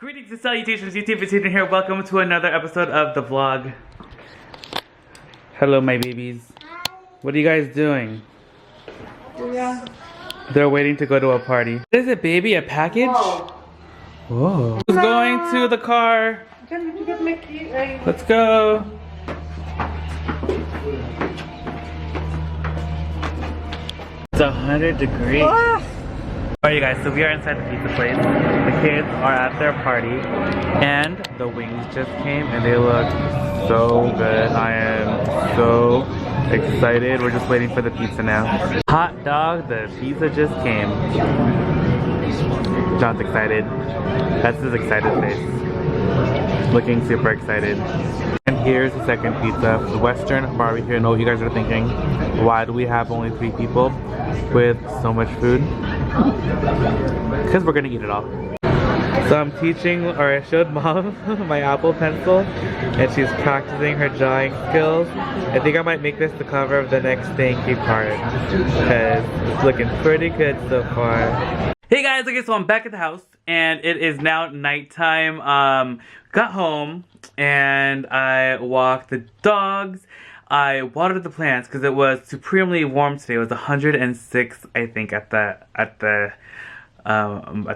Greetings and salutations, YouTube. It's Adrian here. Welcome to another episode of the vlog. Hello, my babies. What are you guys doing? Yeah. They're waiting to go to a party. What is it, baby? A package? Whoa. Who's going to the car? Let's go. It's 100 degrees. Alright, you guys, so we are inside the pizza place. The kids are at their party, and the wings just came, and they look so good. I am so excited. We're just waiting for the pizza now. Hot dog, the pizza just came. John's excited. That's his excited face. Looking super excited. And here's the second pizza, the Western barbecue. I know what you guys are thinking. Why do we have only 3 people with so much food? Because we're gonna eat it all. So I'm teaching, or I showed mom my Apple pencil, and she's practicing her drawing skills. I think I might make this the cover of the next thank you card, because it's looking pretty good so far. Hey guys, okay, so I'm back at the house, and it is now nighttime. Got home, and I walked the dogs. I watered the plants because it was supremely warm today. It was 106, I think, at the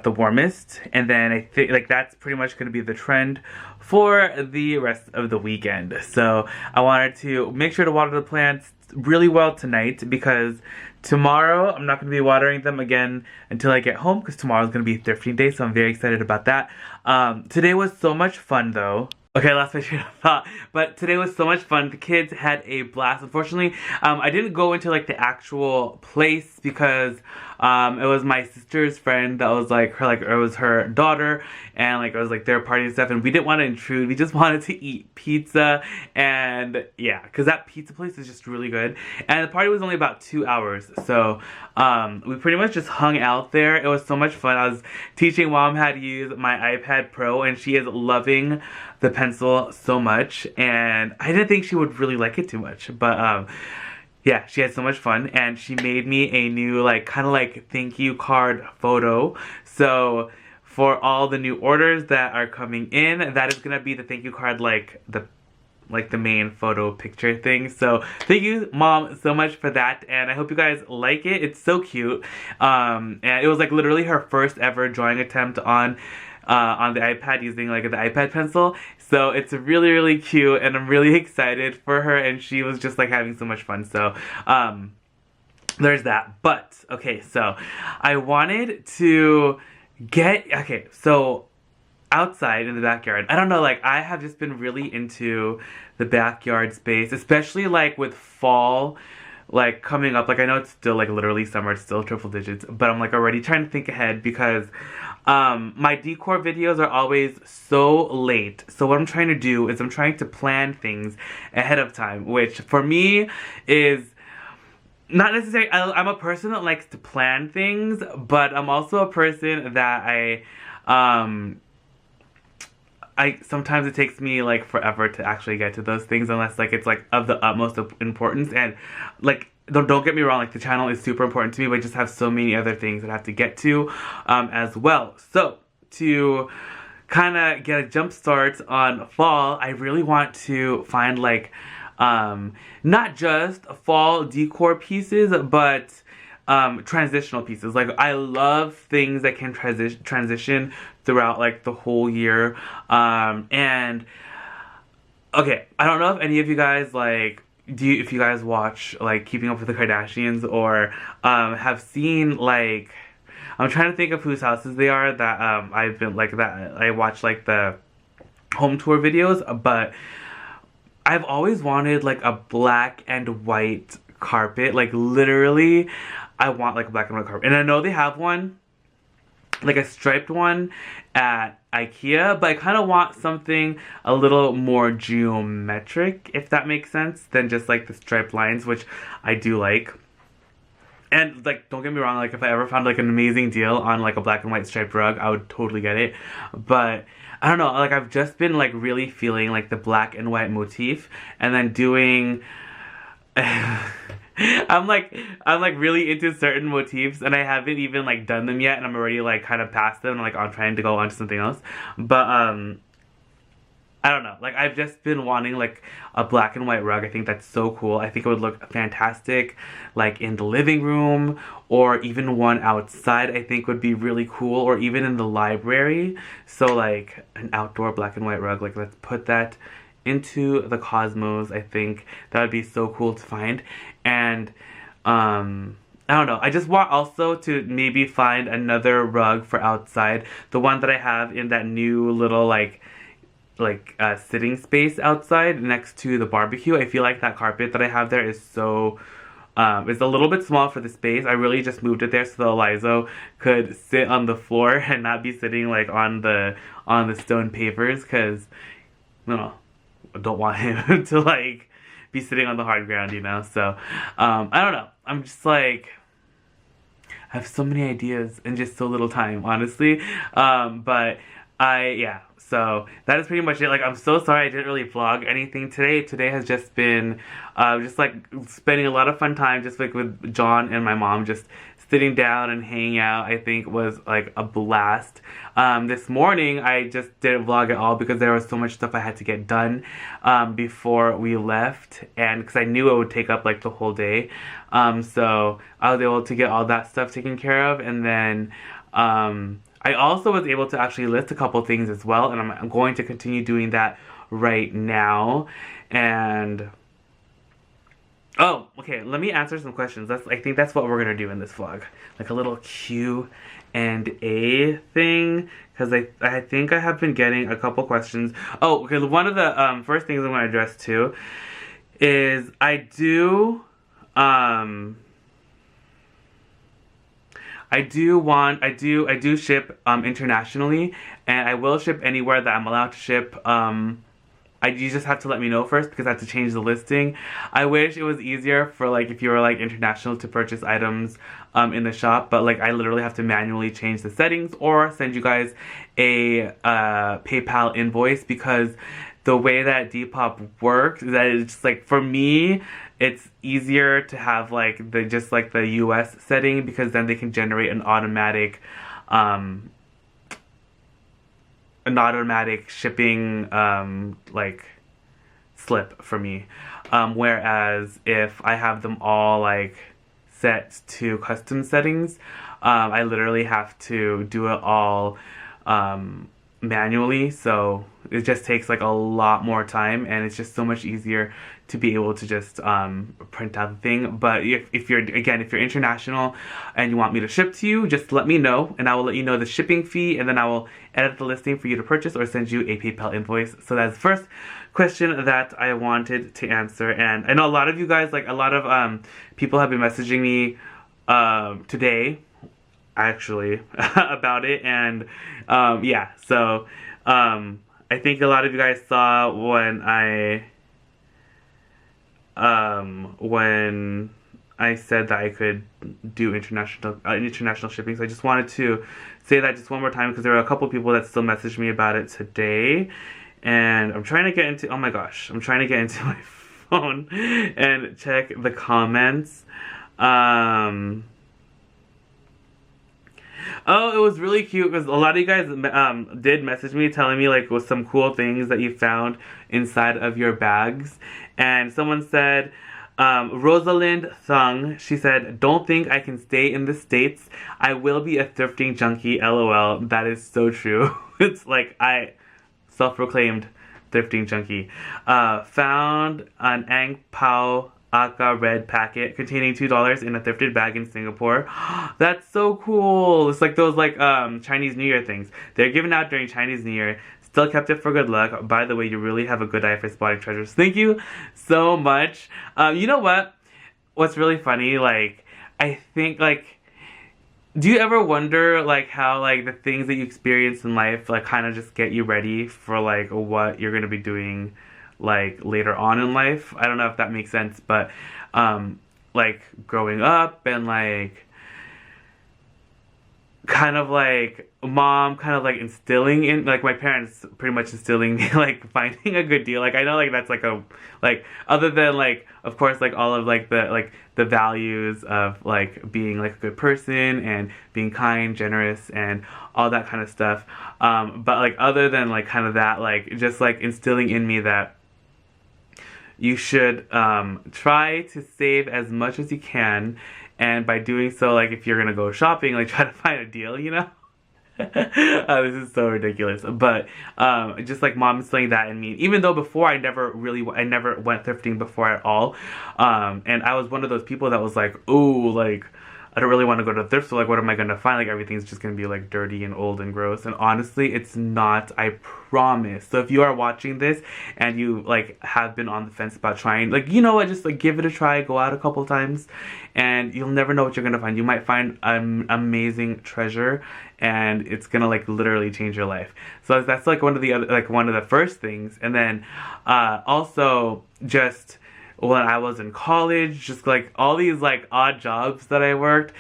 warmest. And then I think like that's pretty much going to be the trend for the rest of the weekend. So I wanted to make sure to water the plants really well tonight, because tomorrow I'm not going to be watering them again until I get home, because tomorrow is going to be thrifting day. So I'm very excited about that. Today was so much fun though. Okay, I lost my train of thought. But today was so much fun. The kids had a blast. Unfortunately, I didn't go into like the actual place because it was my sister's friend that was like it was her daughter, and like it was like their party and stuff, and we didn't want to intrude. We just wanted to eat pizza, and yeah, because that pizza place is just really good. And the party was only about 2 hours, so we pretty much just hung out there. It was so much fun. I was teaching mom how to use my iPad Pro, and she is loving the pencil so much, and I didn't think she would really like it too much, but yeah, she had so much fun, and she made me a new kind of thank you card photo. So for all the new orders that are coming in, that is gonna be the thank you card, like the main photo picture thing. So thank you, mom, so much for that, and I hope you guys like it. It's so cute, and it was like literally her first ever drawing attempt on the iPad using like the iPad pencil. So it's really, really cute, and I'm really excited for her, and she was just like having so much fun. So there's that. But okay, so I wanted to so outside in the backyard, I don't know, like I have just been really into the backyard space, especially like with fall like coming up. Like I know it's still like literally summer, it's still triple digits, but I'm like already trying to think ahead, because my decor videos are always so late. So what I'm trying to do is I'm trying to plan things ahead of time, which for me is not necessarily, I'm a person that likes to plan things, but I'm also a person that sometimes it takes me like forever to actually get to those things, unless like it's like of the utmost importance. And like don't get me wrong, like the channel is super important to me, but I just have so many other things that I have to get to as well. So to kind of get a jump start on fall, I really want to find like not just fall decor pieces, but transitional pieces. Like I love things that can transition throughout like the whole year. And okay, I don't know if any of you guys like if you guys watch like Keeping Up with the Kardashians, or have seen like, I'm trying to think of whose houses they are that I've been like that I watch like the home tour videos, but I've always wanted like a black and white carpet. Like literally I want like a black and white carpet, and I know they have one, like a striped one at IKEA, but I kind of want something a little more geometric, if that makes sense, than just like the striped lines, which I do like. And like, don't get me wrong, like if I ever found like an amazing deal on like a black and white striped rug, I would totally get it. But I don't know, like I've just been like really feeling like the black and white motif, and then doing I'm like really into certain motifs, and I haven't even like done them yet, and I'm already like kind of past them. Like I'm trying to go on to something else, but I don't know. Like I've just been wanting like a black and white rug. I think that's so cool. I think it would look fantastic like in the living room, or even one outside I think would be really cool, or even in the library. So like an outdoor black and white rug. Like let's put that into the cosmos. I think that would be so cool to find. And I don't know. I just want also to maybe find another rug for outside. The one that I have in that new little like sitting space outside next to the barbecue. I feel like that carpet that I have there is so it's a little bit small for the space. I really just moved it there so that Eliza could sit on the floor and not be sitting like on the stone pavers, because I don't want him to like be sitting on the hard ground, you know. So I don't know. I'm just like, I have so many ideas in just so little time, honestly. But yeah, so that is pretty much it. Like, I'm so sorry I didn't really vlog anything today. Today has just been just like spending a lot of fun time just like with John and my mom, just sitting down and hanging out. I think was like a blast. This morning I just didn't vlog at all because there was so much stuff I had to get done before we left, and because I knew it would take up like the whole day. So I was able to get all that stuff taken care of, and then I also was able to actually list a couple things as well, and I'm going to continue doing that right now. And oh, okay, let me answer some questions. I think that's what we're gonna do in this vlog, like a little Q&A thing, because I think I have been getting a couple questions. Oh, okay, one of the first things I'm gonna address too is I do ship internationally, and I will ship anywhere that I'm allowed to ship. You just have to let me know first, because I have to change the listing. I wish it was easier for like if you were like international to purchase items in the shop, but like I literally have to manually change the settings or send you guys a PayPal invoice, because the way that Depop works is that it's just like, for me, it's easier to have like the US setting, because then they can generate an automatic shipping like slip for me, whereas if I have them all like set to custom settings, I literally have to do it all manually, so it just takes like a lot more time, and it's just so much easier to be able to just print out the thing. But if you're international and you want me to ship to you, just let me know, and I will let you know the shipping fee, and then I will edit the listing for you to purchase or send you a PayPal invoice. So that's the first question that I wanted to answer. And I know a lot of you guys, like a lot of people have been messaging me today actually about it, and yeah, so I think a lot of you guys saw when I said that I could do international shipping. So I just wanted to say that just one more time, because there were a couple people that still messaged me about it today, and I'm trying to get into my phone and check the comments. Oh, it was really cute because a lot of you guys did message me telling me like with some cool things that you found inside of your bags. And someone said, Rosalind Thung, she said, "Don't think I can stay in the States. I will be a thrifting junkie, LOL." That is so true. It's like I self-proclaimed thrifting junkie. Found an Ang Pao Aka red packet containing $2 in a thrifted bag in Singapore. That's so cool. It's like those like Chinese New Year things. They're given out during Chinese New Year. Still kept it for good luck. By the way, you really have a good eye for spotting treasures. Thank you so much. You know what? What's really funny, like, I think, like, do you ever wonder, like, how, like, the things that you experience in life, like, kind of just get you ready for, like, what you're going to be doing, like, later on in life? I don't know if that makes sense, but, like, growing up and, like, kind of like mom kind of like instilling in like my parents pretty much instilling me like finding a good deal. Like I know like that's like a like other than like of course like all of like the values of like being like a good person and being kind, generous, and all that kind of stuff, but like other than like kind of that, like just like instilling in me that you should try to save as much as you can, and by doing so, like if you're gonna go shopping, like try to find a deal, you know? This is so ridiculous, but just like mom instilling that in me, even though before I never went thrifting before at all, and I was one of those people that was like, oh, like I don't really want to go to the thrift store, like what am I gonna find? Like everything's just gonna be like dirty and old and gross, and honestly it's not, I promise. So if you are watching this and you like have been on the fence about trying, like, you know what, just like give it a try, go out a couple times, and you'll never know what you're gonna find. You might find an amazing treasure, and it's gonna like literally change your life. So that's like one of the first things. And then also just when I was in college, just like all these like odd jobs that I worked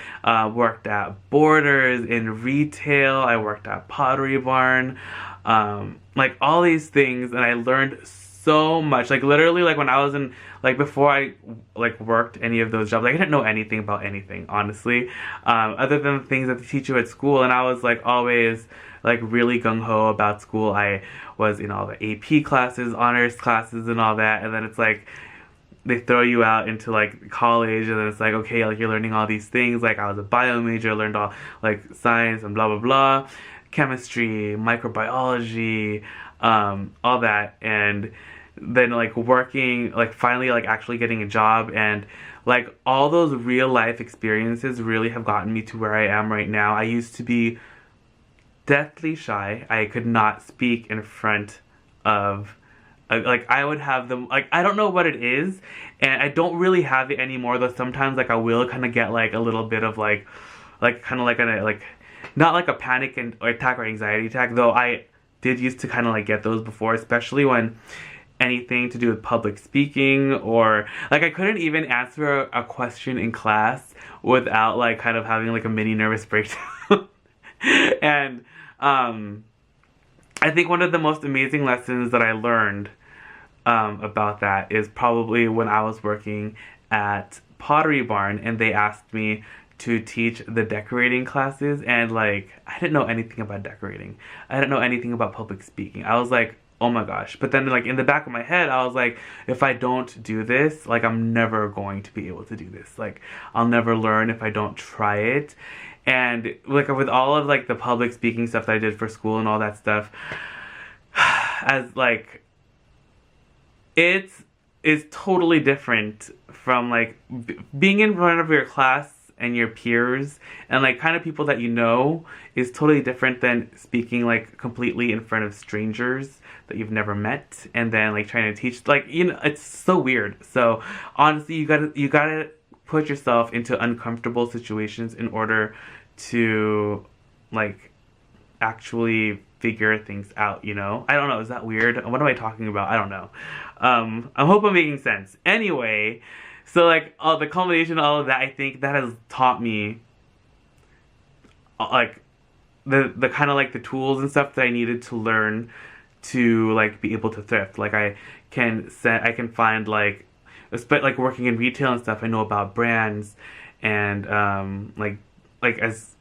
at Borders, in retail, I worked at Pottery Barn, like all these things, and I learned so much. Like literally, like when I was in, like before I like worked any of those jobs, like I didn't know anything about anything, honestly, other than the things that they teach you at school. And I was like always like really gung-ho about school. I was in all the AP classes, honors classes, and all that, and then it's like they throw you out into like college, and then it's like, okay, like you're learning all these things. Like I was a bio major, learned all like science and blah blah blah, chemistry, microbiology, all that, and then like working, like finally like actually getting a job, and like all those real life experiences really have gotten me to where I am right now. I used to be deathly shy. I could not speak in front of like I would have them, like I don't know what it is, and I don't really have it anymore, though sometimes like I will kind of get like a little bit of like kind of like a like not like a panic and or attack or anxiety attack, though I did used to kind of like get those before, especially when anything to do with public speaking, or like I couldn't even answer a question in class without like kind of having like a mini nervous breakdown. And I think one of the most amazing lessons that I learned about that is probably when I was working at Pottery Barn, and they asked me to teach the decorating classes, and like I didn't know anything about decorating. I didn't know anything about public speaking. I was like, oh my gosh. But then like in the back of my head, I was like, if I don't do this, like I'm never going to be able to do this. Like I'll never learn if I don't try it. And like with all of like the public speaking stuff that I did for school and all that stuff, as like it is totally different from like being in front of your class and your peers and like kind of people that you know, is totally different than speaking like completely in front of strangers that you've never met, and then like trying to teach, like, you know, it's so weird. So honestly, you gotta put yourself into uncomfortable situations in order to like actually figure things out, you know? I don't know, is that weird? What am I talking about? I don't know. I hope I'm making sense. Anyway, so like all the culmination of all of that, I think that has taught me like the kind of like the tools and stuff that I needed to learn to like be able to thrift. Like I can find like working in retail and stuff, I know about brands and like as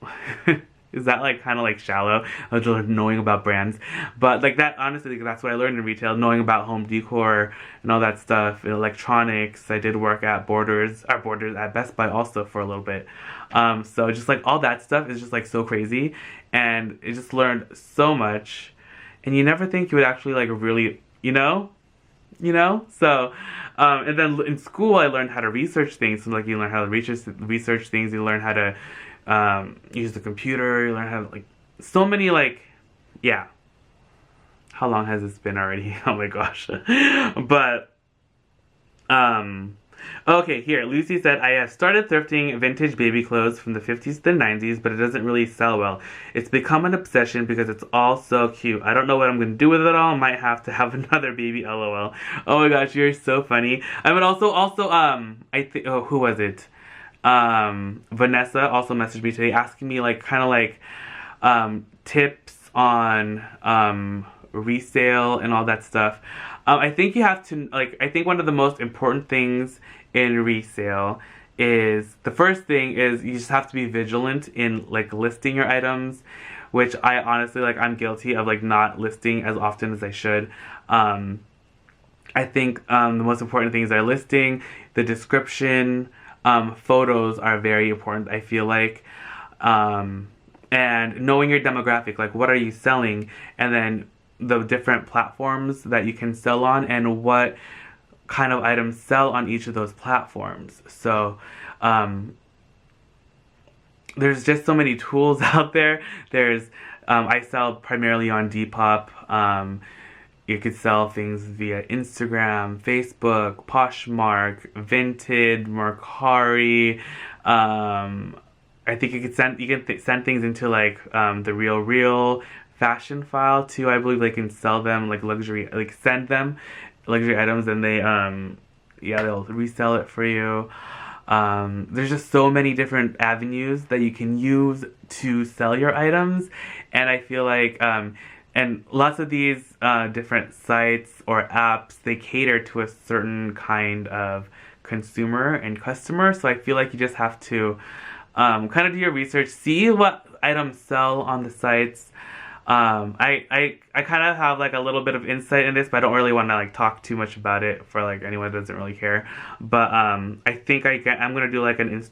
is that like kind of like shallow, just knowing about brands? But like that, honestly, that's what I learned in retail, knowing about home decor and all that stuff, electronics. I did work at Borders at Best Buy also for a little bit. So just like all that stuff is just like so crazy, and I just learned so much, and you never think you would actually like really, you know? So, and then in school I learned how to research things. So like you learn how to research things, you learn how to use the computer, you learn how to like so many like, yeah. How long has this been already? Oh my gosh. But okay, here Lucy said, I have started thrifting vintage baby clothes from the 50s to the 90s, but it doesn't really sell well. It's become an obsession because it's all so cute. I don't know what I'm gonna do with it all. Might have to have another baby, lol. Oh my gosh, you're so funny. I mean, also I think, oh, who was it? Vanessa also messaged me today asking me like kind of like tips on resale and all that stuff. I think you have to like, I think one of the most important things in resale is, the first thing is you just have to be vigilant in like listing your items, which I honestly, like, I'm guilty of like not listing as often as I should. I think the most important things are listing, the description, photos are very important, I feel like, and knowing your demographic, like what are you selling, and then the different platforms that you can sell on and what kind of items sell on each of those platforms. So there's just so many tools out there. There's I sell primarily on Depop. You could sell things via Instagram, Facebook, Poshmark, Vinted, Mercari. I think you can send things into like the RealReal fashion file too. I believe they can sell them like luxury, like send them luxury items, and they yeah, they'll resell it for you. There's just so many different avenues that you can use to sell your items, and I feel like and lots of these different sites or apps, they cater to a certain kind of consumer and customer. So I feel like you just have to kind of do your research, see what items sell on the sites. I kind of have like a little bit of insight in this, but I don't really want to like talk too much about it for like anyone that doesn't really care. But I think I'm gonna do like an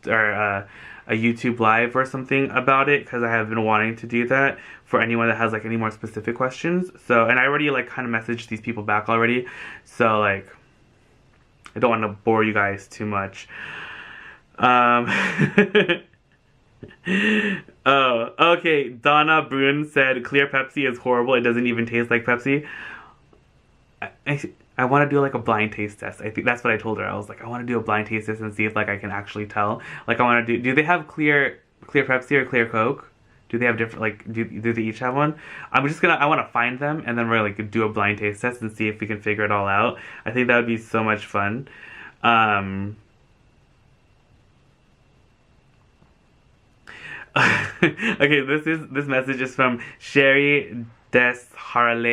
a YouTube live or something about it, because I have been wanting to do that for anyone that has like any more specific questions. So, and I already like kind of messaged these people back already, so like I don't want to bore you guys too much. Oh, okay. Donna Brun said clear Pepsi is horrible. It doesn't even taste like Pepsi. I want to do like a blind taste test. I think that's what I told her. I was like, I want to do a blind taste test and see if like I can actually tell. Like I want to do they have clear Pepsi or clear Coke? Do they have different, like, do they each have one? I want to find them, and then we're like do a blind taste test and see if we can figure it all out. I think that would be so much fun. Okay, this message is from Sherry Harles.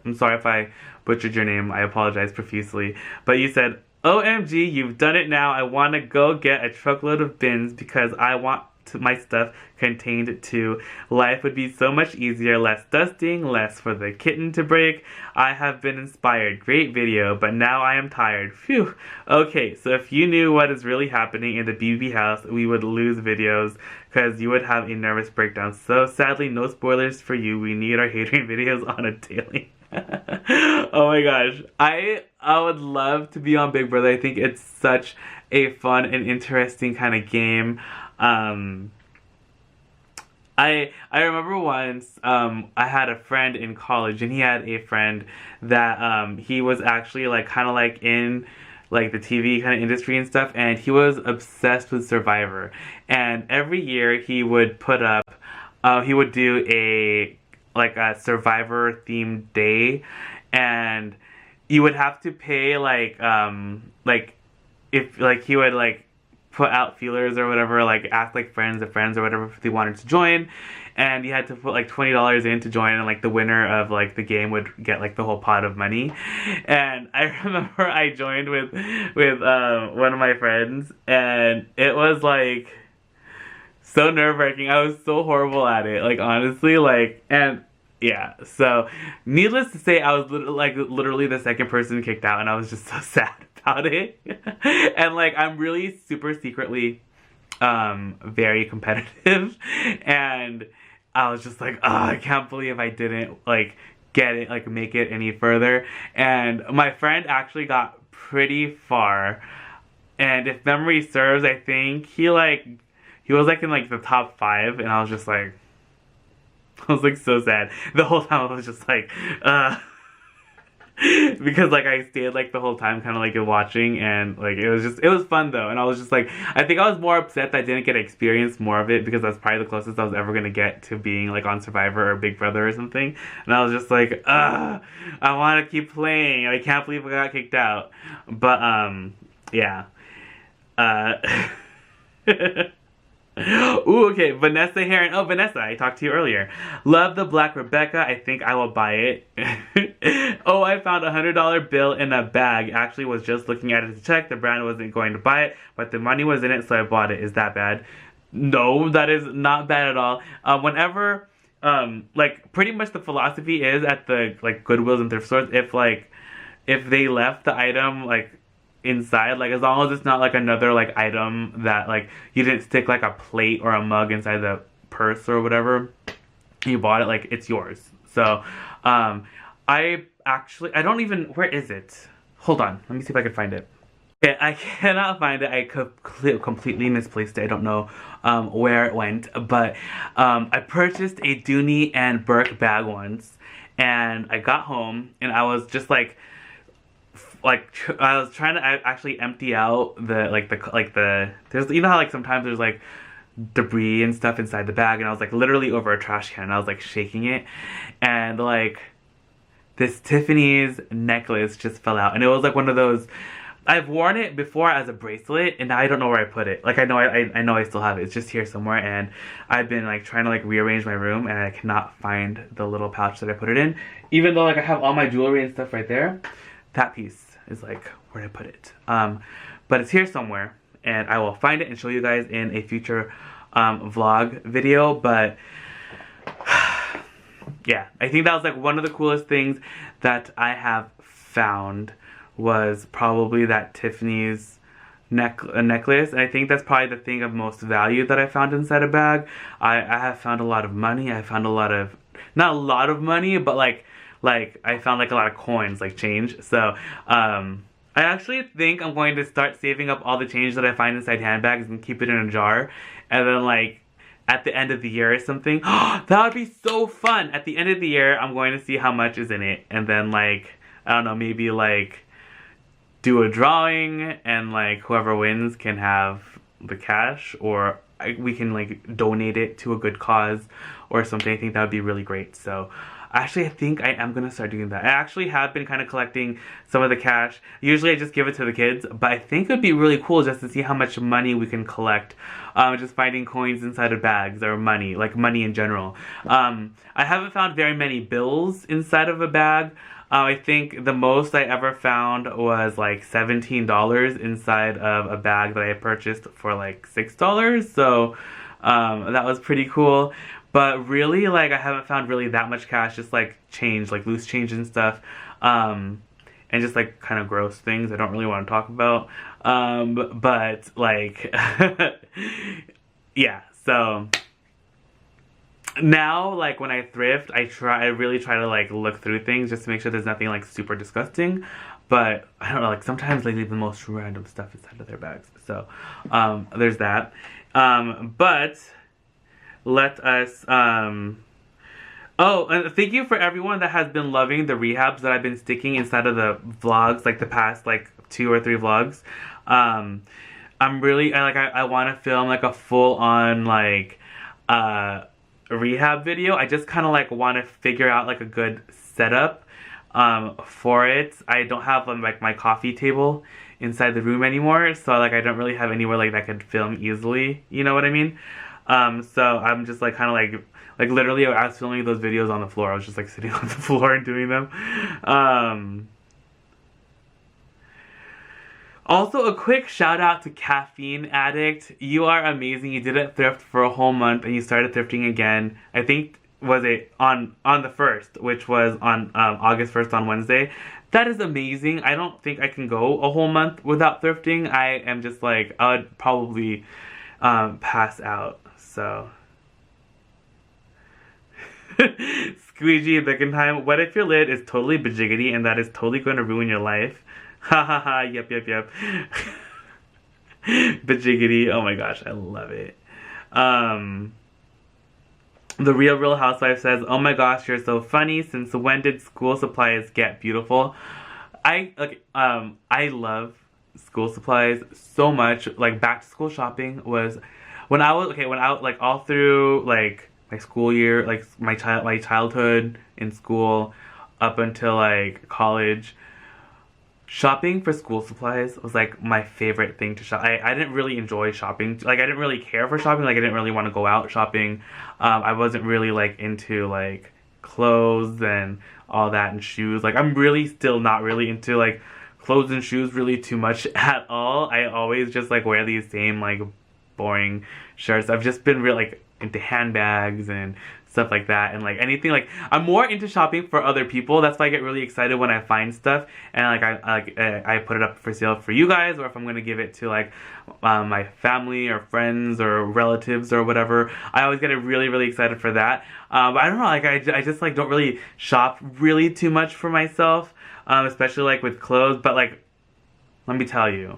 I'm sorry if I butchered your name. I apologize profusely. But you said, OMG, you've done it now. I want to go get a truckload of bins because I want my stuff contained too. Life would be so much easier, less dusting, less for the kitten to break. I have been inspired. Great video, but now I am tired. Phew. Okay, so if you knew what is really happening in the BB house, we would lose videos because you would have a nervous breakdown. So sadly, no spoilers for you. We need our Hadrian videos on a daily. Oh my gosh. I would love to be on Big Brother. I think it's such a fun and interesting kind of game. I remember once I had a friend in college, and he had a friend that he was actually like kind of like in like the TV kind of industry and stuff, and he was obsessed with Survivor. And every year he would put up he would do a Survivor themed day, and you would have to pay like if like he would like put out feelers or whatever, like ask like friends of friends or whatever if they wanted to join, and you had to put like $20 in to join, and like the winner of like the game would get like the whole pot of money. And I remember I joined with one of my friends, and it was like so nerve-wracking. I was so horrible at it, like honestly, like, and yeah, so needless to say, I was literally the second person kicked out, and I was just so sad about it. And like I'm really super secretly very competitive, and I was just like, oh, I can't believe I didn't like get it, like make it any further. And my friend actually got pretty far, and if memory serves, I think he was like in like the top 5, and I was just like, I was like so sad the whole time. I was just like because like I stayed like the whole time kind of like watching, and like it was fun though. And I was just like, I think I was more upset that I didn't get to experience more of it, because that's probably the closest I was ever gonna get to being like on Survivor or Big Brother or something. And I was just like, I want to keep playing. I can't believe I got kicked out. But yeah. Ooh, okay, Vanessa Heron. Oh, Vanessa, I talked to you earlier. Love the black Rebecca. I think I will buy it. Oh, I found $100 bill in a bag. Actually, was just looking at it to check. The brand wasn't going to buy it, but the money was in it, so I bought it. Is that bad? No, that is not bad at all. Whenever, like, pretty much the philosophy is at the, like, Goodwills and thrift stores, if they left the item, like, inside, like, as long as it's not like another like item that like you didn't stick like a plate or a mug inside the purse or whatever, you bought it, like, it's yours. So I don't even, where is it? Hold on, let me see if I can find it. Okay, I cannot find it. I completely misplaced it. I don't know where it went, but I purchased a Dooney and Burke bag once, and I got home and I was just like I was trying to actually empty out there's, you know how like sometimes there's like debris and stuff inside the bag, and I was like literally over a trash can and I was like shaking it, and like this Tiffanys necklace just fell out, and it was like one of those, I've worn it before as a bracelet and now I don't know where I put it. Like I know I still have it. It's just here somewhere, and I've been like trying to like rearrange my room and I cannot find the little pouch that I put it in. Even though like I have all my jewelry and stuff right there, that piece is like where I put it. But it's here somewhere, and I will find it and show you guys in a future vlog video. But yeah, I think that was like one of the coolest things that I have found, was probably that Tiffanys necklace. And I think that's probably the thing of most value that I found inside a bag. I have found a lot of money. I found a lot of, not a lot of money, but like I found like a lot of coins, like change. So I actually think I'm going to start saving up all the change that I find inside handbags and keep it in a jar, and then like at the end of the year or something, that would be so fun. At the end of the year, I'm going to see how much is in it, and then like, I don't know, maybe like do a drawing, and like whoever wins can have the cash, or we can like donate it to a good cause or something. I think that would be really great. So actually, I think I am going to start doing that. I actually have been kind of collecting some of the cash. Usually I just give it to the kids, but I think it would be really cool just to see how much money we can collect. Just finding coins inside of bags, or money, like money in general. I haven't found very many bills inside of a bag. I think the most I ever found was like $17 inside of a bag that I purchased for like $6. So that was pretty cool. But really, like, I haven't found really that much cash, just like change, like loose change and stuff. And just like kind of gross things I don't really want to talk about. But like, yeah, so now, like, when I thrift, I really try to like look through things just to make sure there's nothing like super disgusting. But I don't know, like sometimes they leave the most random stuff inside of their bags. So there's that. But let us oh, and thank you for everyone that has been loving the rehabs that I've been sticking inside of the vlogs, like the past like 2 or 3 vlogs. I'm really, I want to film like a full-on like rehab video. I just kind of like want to figure out like a good setup for it. I don't have like my coffee table inside the room anymore, so like I don't really have anywhere like that could film easily, you know what I mean? So I'm just like kind of like literally I was filming those videos on the floor. I was just like sitting on the floor and doing them. Also, a quick shout out to Caffeine Addict. You are amazing. You didn't thrift for a whole month and you started thrifting again. I think, was it on the 1st, which was on August 1st on Wednesday. That is amazing. I don't think I can go a whole month without thrifting. I am just like, I would probably pass out. So Squeegee Bickenheim, what if your lid is totally bajiggity and that is totally going to ruin your life? Ha ha ha, yep. Bajiggity, oh my gosh, I love it. The Real Housewife says, oh my gosh, you're so funny. Since when did school supplies get beautiful? I love school supplies so much. Like, back to school shopping was when I was like all through like my school year, like my childhood in school up until like college. shopping for school supplies was like my favorite thing to shop. I didn't really enjoy shopping. Like I didn't really care for shopping. Like I didn't really want to go out shopping. I wasn't really like into like clothes and all that and shoes. Like I'm really still not really into like clothes and shoes really too much at all. I always just like wear these same like boring shirts. I've just been really like into handbags and stuff like that, and like anything like I'm more into shopping for other people. That's why I get really excited when I find stuff and like I put it up for sale for you guys, or if I'm gonna give it to like my family or friends or relatives or whatever. I always get really excited for that. But I don't know, like I just like don't really shop really too much for myself, especially like with clothes. But like, let me tell you,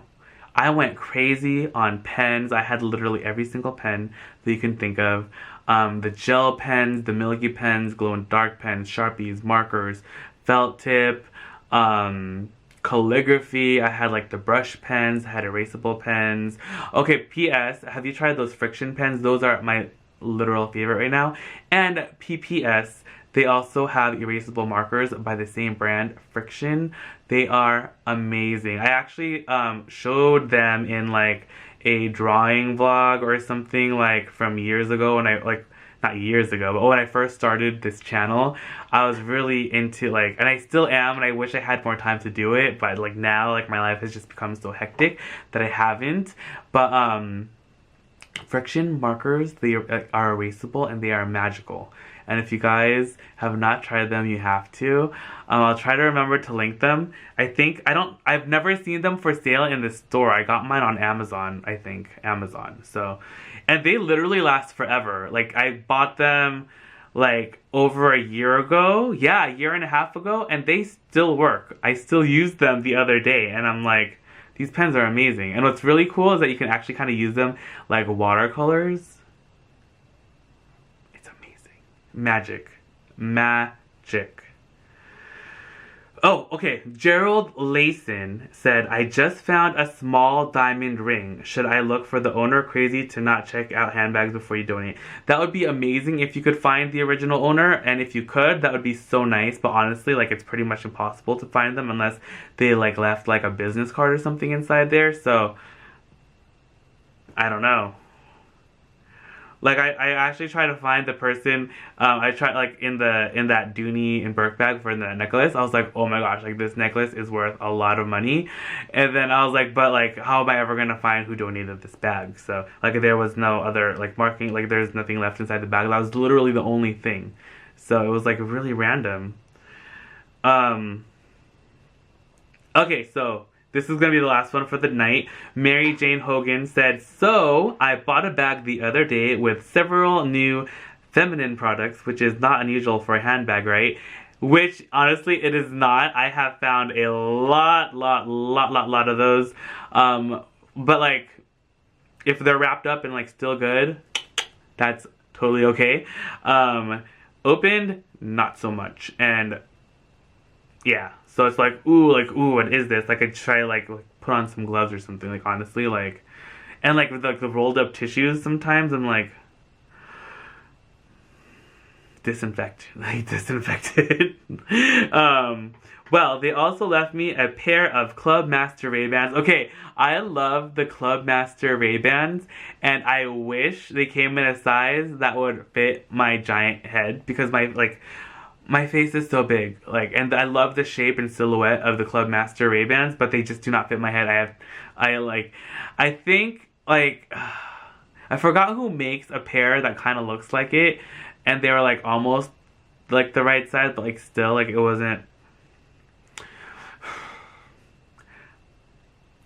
I went crazy on pens. I had literally every single pen that you can think of. The gel pens, the Milky pens, glow-in-the-dark pens, Sharpies, markers, felt tip, calligraphy. I had like the brush pens, I had erasable pens. Okay, P.S. Have you tried those friction pens? Those are my literal favorite right now. And P.P.S. They also have erasable markers by the same brand, Friction. They are amazing. I actually showed them in like a drawing vlog or something like from years ago when I like, not years ago, but when I first started this channel. I was really into like, and I still am, and I wish I had more time to do it, but like now like my life has just become so hectic that I haven't. But Friction markers, they are erasable and they are magical. And if you guys have not tried them, you have to. I'll try to remember to link them. I've never seen them for sale in the store. I got mine on Amazon, I think. Amazon. So, and they literally last forever. Like, I bought them like over a year ago. Yeah, a year and a half ago. And they still work. I still used them the other day. And I'm like, these pens are amazing. And what's really cool is that you can actually kind of use them like watercolors. Magic. Oh, okay. Gerald Layson said, I just found a small diamond ring. Should I look for the owner? Crazy to not check out handbags before you donate. That would be amazing if you could find the original owner, and if you could, that would be so nice. But honestly, like, it's pretty much impossible to find them unless they like left like a business card or something inside there. So I don't know. Like, I actually tried to find the person. I tried, like, in that Dooney and Burke bag for the necklace. I was like, oh my gosh, like, this necklace is worth a lot of money. And then I was like, but, like, how am I ever going to find who donated this bag? So, like, there was no other, like, marking. Like, there's nothing left inside the bag. That was literally the only thing. So, it was, like, really random. Okay, so this is going to be the last one for the night. Mary Jane Hogan said, so I bought a bag the other day with several new feminine products, which is not unusual for a handbag, right? Which, honestly, it is not. I have found a lot of those. But, like, if they're wrapped up and, like, still good, that's totally okay. Opened, not so much. And, yeah. So it's like, ooh, what is this? Like, I try to, like, put on some gloves or something, like, honestly, like, and, like, with, like, the rolled up tissues sometimes, I'm, like, disinfected. Well, they also left me a pair of Club Master Ray-Bans. Okay, I love the Club Master Ray-Bans, and I wish they came in a size that would fit my giant head, because my face is so big, like, and I love the shape and silhouette of the Club Master Ray-Bans, but they just do not fit my head. I think, like, I forgot who makes a pair that kind of looks like it, and they were, like, almost, like, the right size, but, like, still, like, it wasn't.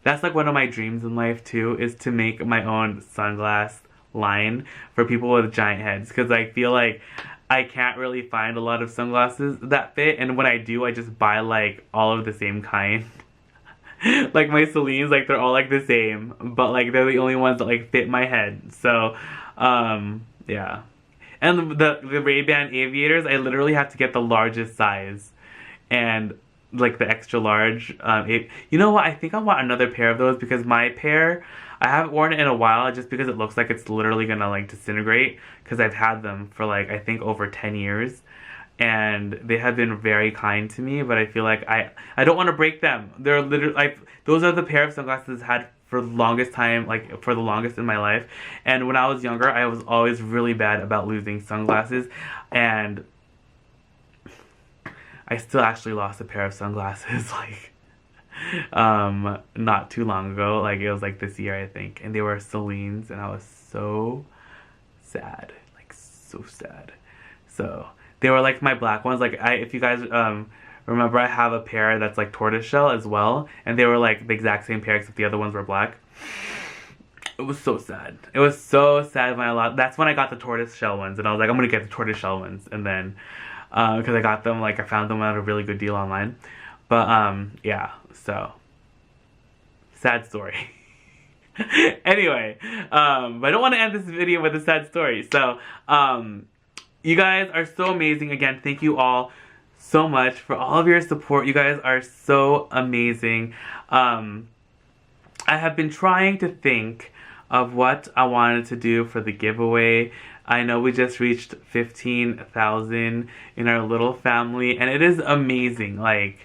That's, like, one of my dreams in life, too, is to make my own sunglass line for people with giant heads, because I feel like I can't really find a lot of sunglasses that fit, and when I do, I just buy, like, all of the same kind. Like, my Celine's, like, they're all, like, the same, but, like, they're the only ones that, like, fit my head. So, yeah. And the Ray-Ban Aviators, I literally have to get the largest size, and, like, the extra large. You know what? I think I want another pair of those, because my pair, I haven't worn it in a while just because it looks like it's literally gonna, like, disintegrate, because I've had them for, like, I think over 10 years. and they have been very kind to me, but I feel like I don't want to break them. They're literally like, those are the pair of sunglasses I had for the longest time, like for the longest in my life. And when I was younger, I was always really bad about losing sunglasses, and I still actually lost a pair of sunglasses like not too long ago. Like it was like this year, I think, and they were Celine's, and I was so sad, like so sad. So they were like my black ones. Like if you guys remember, I have a pair that's like tortoiseshell as well, and they were like the exact same pair except the other ones were black. It was so sad. It was so sad when that's when I got the tortoiseshell ones, and I was like, I'm gonna get the tortoiseshell ones, and then because I got them, like I found them at a really good deal online. But yeah, so sad story. Anyway, but I don't want to end this video with a sad story. So you guys are so amazing. Again, thank you all so much for all of your support. You guys are so amazing. I have been trying to think of what I wanted to do for the giveaway. I know we just reached 15,000 in our little family, and it is amazing. Like,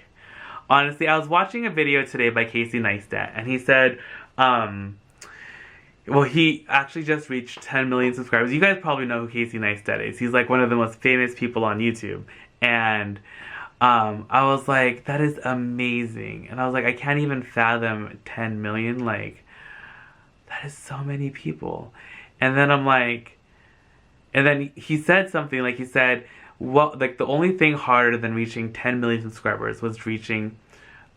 honestly, I was watching a video today by Casey Neistat, and he said, well, he actually just reached 10 million subscribers. You guys probably know who Casey Neistat is. He's like one of the most famous people on YouTube. And I was like, that is amazing. And I was like, I can't even fathom 10 million. Like, that is so many people. And then I'm like, and then he said something, like he said, well, like the only thing harder than reaching 10 million subscribers was reaching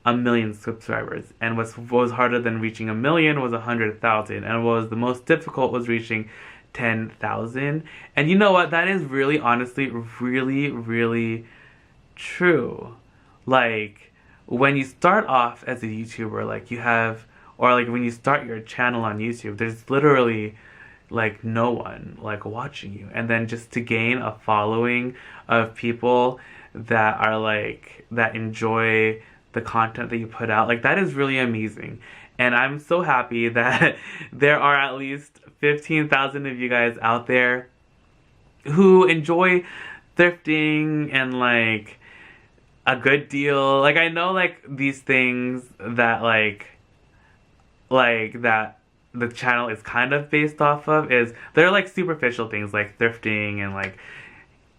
1 million subscribers, and what was harder than reaching 1 million was 100,000, and what was the most difficult was reaching 10,000. And you know what? That is really, honestly, really, really true. Like, when you start off as a YouTuber, like you have, or like when you start your channel on YouTube, there's literally like no one like watching you, and then just to gain a following of people that are like, that enjoy the content that you put out, like that is really amazing. And I'm so happy that there are at least 15,000 of you guys out there who enjoy thrifting and like a good deal. Like I know like these things that like that the channel is kind of based off of is, they're like superficial things like thrifting and like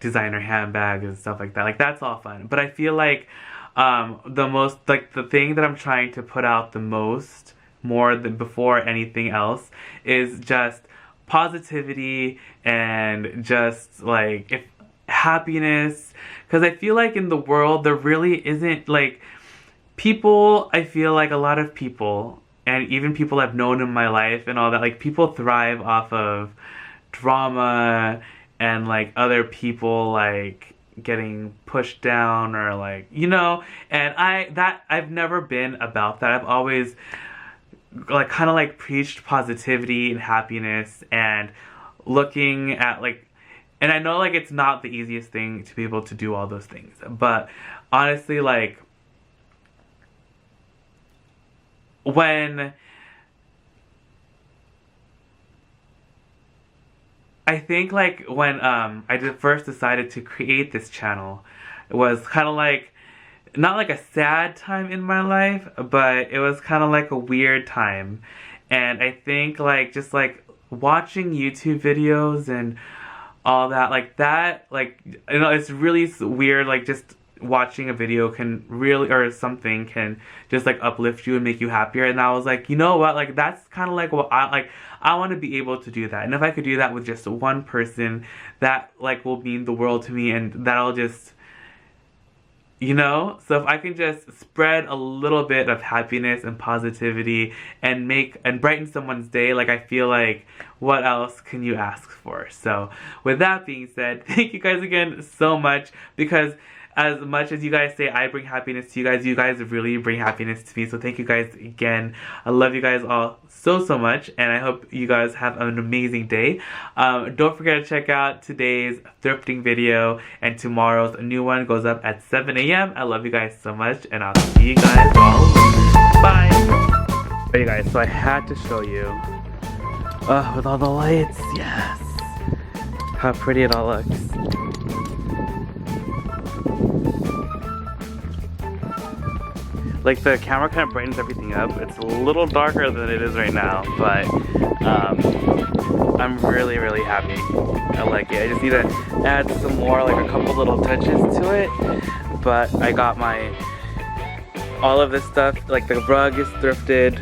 designer handbags and stuff like that. Like that's all fun. But I feel like the most, like the thing that I'm trying to put out the most, more than before anything else, is just positivity and just like happiness. Because I feel like in the world there really isn't like people, I feel like a lot of people, and even people I've known in my life and all that, like people thrive off of drama and like other people like getting pushed down or like, you know, and I've never been about that. I've always like kind of like preached positivity and happiness and looking at like, and I know like it's not the easiest thing to be able to do all those things, but honestly, like when I think like when I first decided to create this channel, it was kind of like, not like a sad time in my life, but it was kind of like a weird time. And I think like just like watching YouTube videos and all that, like you know, it's really weird, like just watching a video can really, or something can just like uplift you and make you happier. And I was like, you know what, like that's kind of like what I want to be able to do that. And if I could do that with just one person, that like will mean the world to me, and that'll just, you know, so if I can just spread a little bit of happiness and positivity and make and brighten someone's day, like I feel like what else can you ask for? So with that being said, thank you guys again so much, because as much as you guys say I bring happiness to you guys really bring happiness to me. So thank you guys again. I love you guys all so much, and I hope you guys have an amazing day. Don't forget to check out today's thrifting video, and tomorrow's new one goes up at 7 a.m. I love you guys so much, and I'll see you guys all later. Bye! Hey guys, so I had to show you with all the lights, yes, how pretty it all looks. Like the camera kind of brightens everything up. It's a little darker than it is right now, but I'm really, really happy. I like it. I just need to add some more, like a couple little touches to it. But I got all of this stuff, like the rug is thrifted.